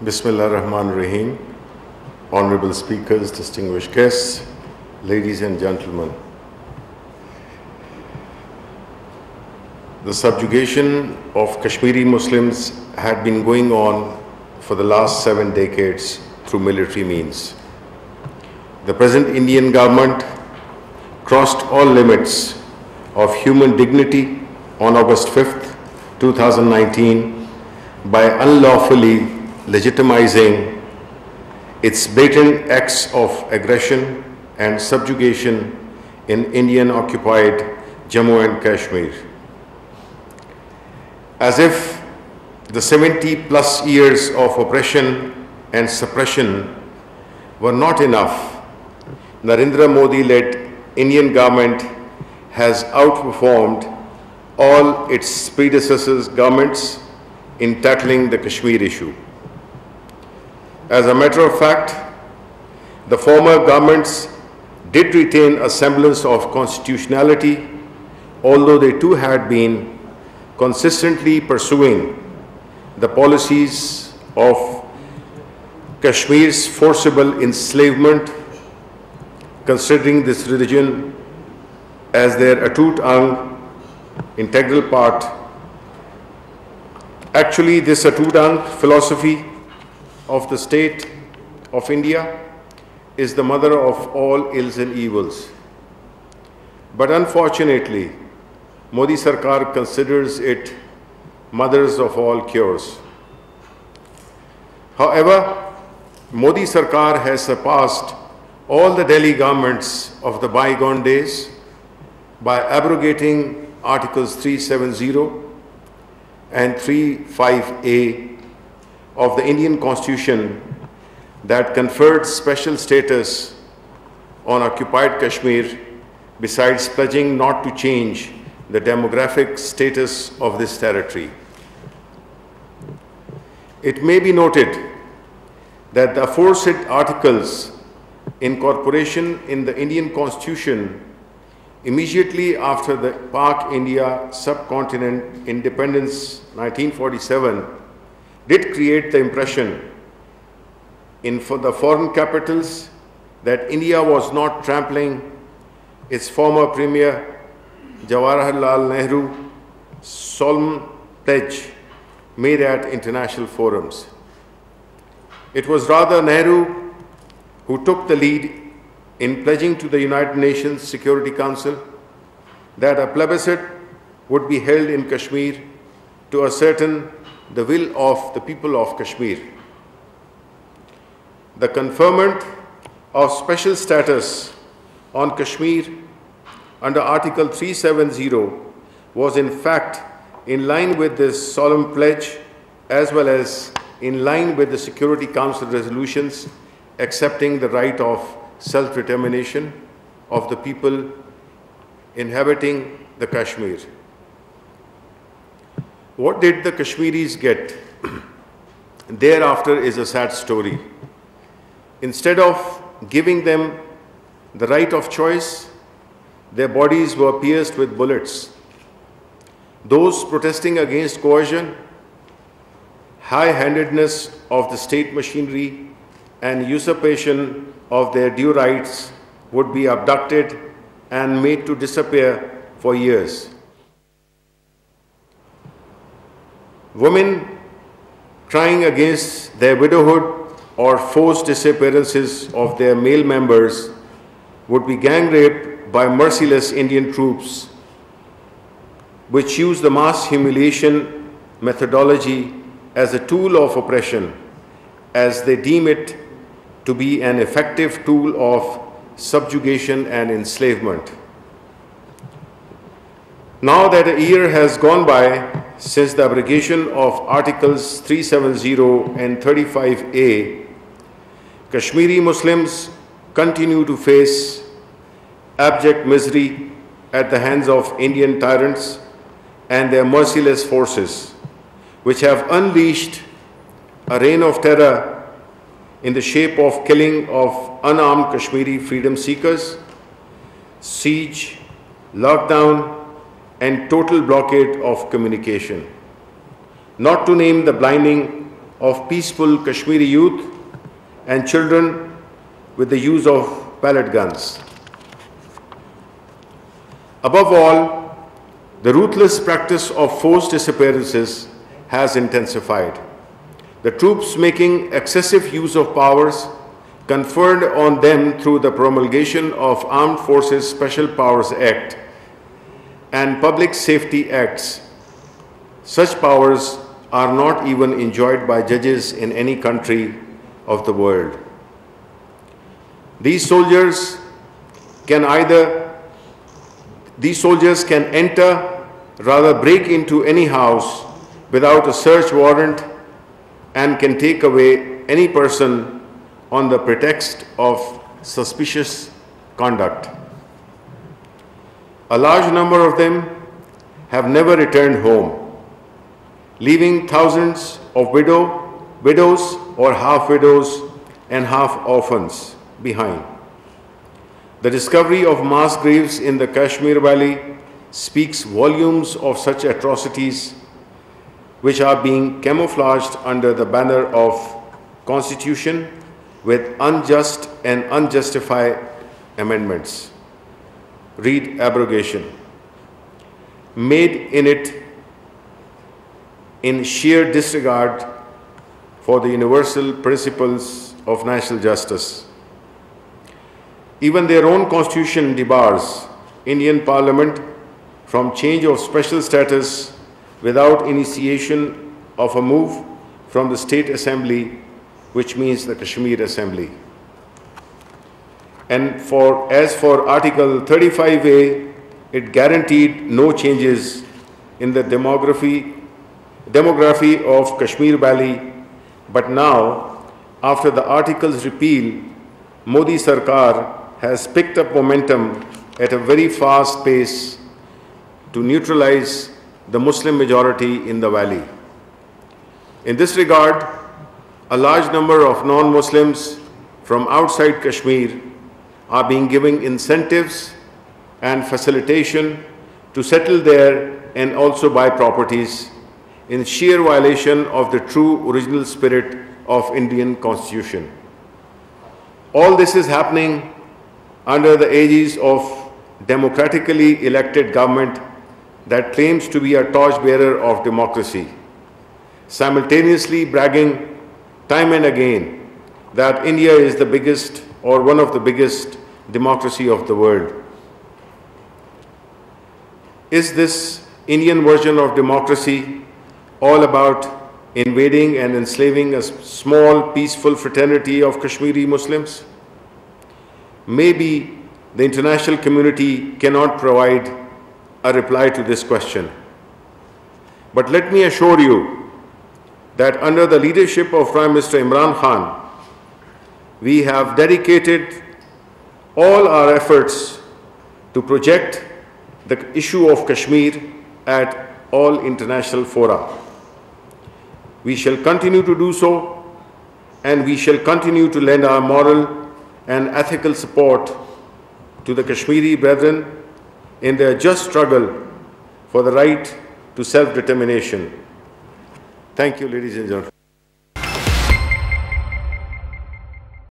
Bismillah ar-Rahman ar-Rahim. Honorable speakers, distinguished guests, ladies and gentlemen. The subjugation of Kashmiri Muslims had been going on for the last 7 decades through military means. The present Indian government crossed all limits of human dignity on August 5th, 2019 by unlawfully legitimizing its blatant acts of aggression and subjugation in Indian-occupied Jammu and Kashmir. As if the 70+ years of oppression and suppression were not enough, Narendra Modi-led Indian government has outperformed all its predecessors' governments in tackling the Kashmir issue. As a matter of fact, the former governments did retain a semblance of constitutionality, although they too had been consistently pursuing the policies of Kashmir's forcible enslavement, considering this region as their atut integral part. Actually, this atut philosophy of the state of India is the mother of all ills and evils. But unfortunately, Modi Sarkar considers it mothers of all cures. However, Modi Sarkar has surpassed all the Delhi governments of the bygone days by abrogating Articles 370 and 35A of the Indian Constitution that conferred special status on occupied Kashmir, besides pledging not to change the demographic status of this territory. It may be noted that the aforesaid articles incorporation in the Indian Constitution immediately after the Pak-India subcontinent independence 1947 did create the impression in the foreign capitals that India was not trampling its former Premier Jawaharlal Nehru's solemn pledge made at international forums. It was rather Nehru who took the lead in pledging to the United Nations Security Council that a plebiscite would be held in Kashmir to ascertain the will of the people of Kashmir. The conferment of special status on Kashmir under Article 370 was in fact in line with this solemn pledge, as well as in line with the Security Council resolutions accepting the right of self-determination of the people inhabiting the Kashmir. What did the Kashmiris get? Thereafter is a sad story. Instead of giving them the right of choice, their bodies were pierced with bullets. Those protesting against coercion, high-handedness of the state machinery, and usurpation of their due rights would be abducted and made to disappear for years. Women crying against their widowhood or forced disappearances of their male members would be gang raped by merciless Indian troops, which use the mass humiliation methodology as a tool of oppression, as they deem it to be an effective tool of subjugation and enslavement. Now that a year has gone by since the abrogation of Articles 370 and 35A, Kashmiri Muslims continue to face abject misery at the hands of Indian tyrants and their merciless forces, which have unleashed a reign of terror in the shape of killing of unarmed Kashmiri freedom seekers, siege, lockdown, and total blockade of communication. Not to name the blinding of peaceful Kashmiri youth and children with the use of pellet guns. Above all, the ruthless practice of forced disappearances has intensified. The troops making excessive use of powers conferred on them through the promulgation of Armed Forces Special Powers Act and Public Safety Acts. Such powers are not even enjoyed by judges in any country of the world. These soldiers can enter, rather break into any house without a search warrant and can take away any person on the pretext of suspicious conduct. A large number of them have never returned home, leaving thousands of widows or half-widows and half-orphans behind. The discovery of mass graves in the Kashmir Valley speaks volumes of such atrocities which are being camouflaged under the banner of Constitution with unjust and unjustified amendments. Read abrogation. Made in it in sheer disregard for the universal principles of national justice. Even their own constitution debars Indian Parliament from change of special status without initiation of a move from the State Assembly, which means the Kashmir Assembly. And as for Article 35A, it guaranteed no changes in the demography of Kashmir Valley. But now, after the Article's repeal, Modi Sarkar has picked up momentum at a very fast pace to neutralize the Muslim majority in the valley. In this regard, a large number of non-Muslims from outside Kashmir are being given incentives and facilitation to settle there and also buy properties in sheer violation of the true original spirit of Indian Constitution. All this is happening under the aegis of democratically elected government that claims to be a torchbearer of democracy, simultaneously bragging time and again that India is the biggest or one of the biggest democracy of the world. Is this Indian version of democracy all about invading and enslaving a small, peaceful fraternity of Kashmiri Muslims? Maybe the international community cannot provide a reply to this question. But let me assure you that under the leadership of Prime Minister Imran Khan, we have dedicated all our efforts to project the issue of Kashmir at all international fora. We shall continue to do so, and we shall continue to lend our moral and ethical support to the Kashmiri brethren in their just struggle for the right to self-determination. Thank you, ladies and gentlemen.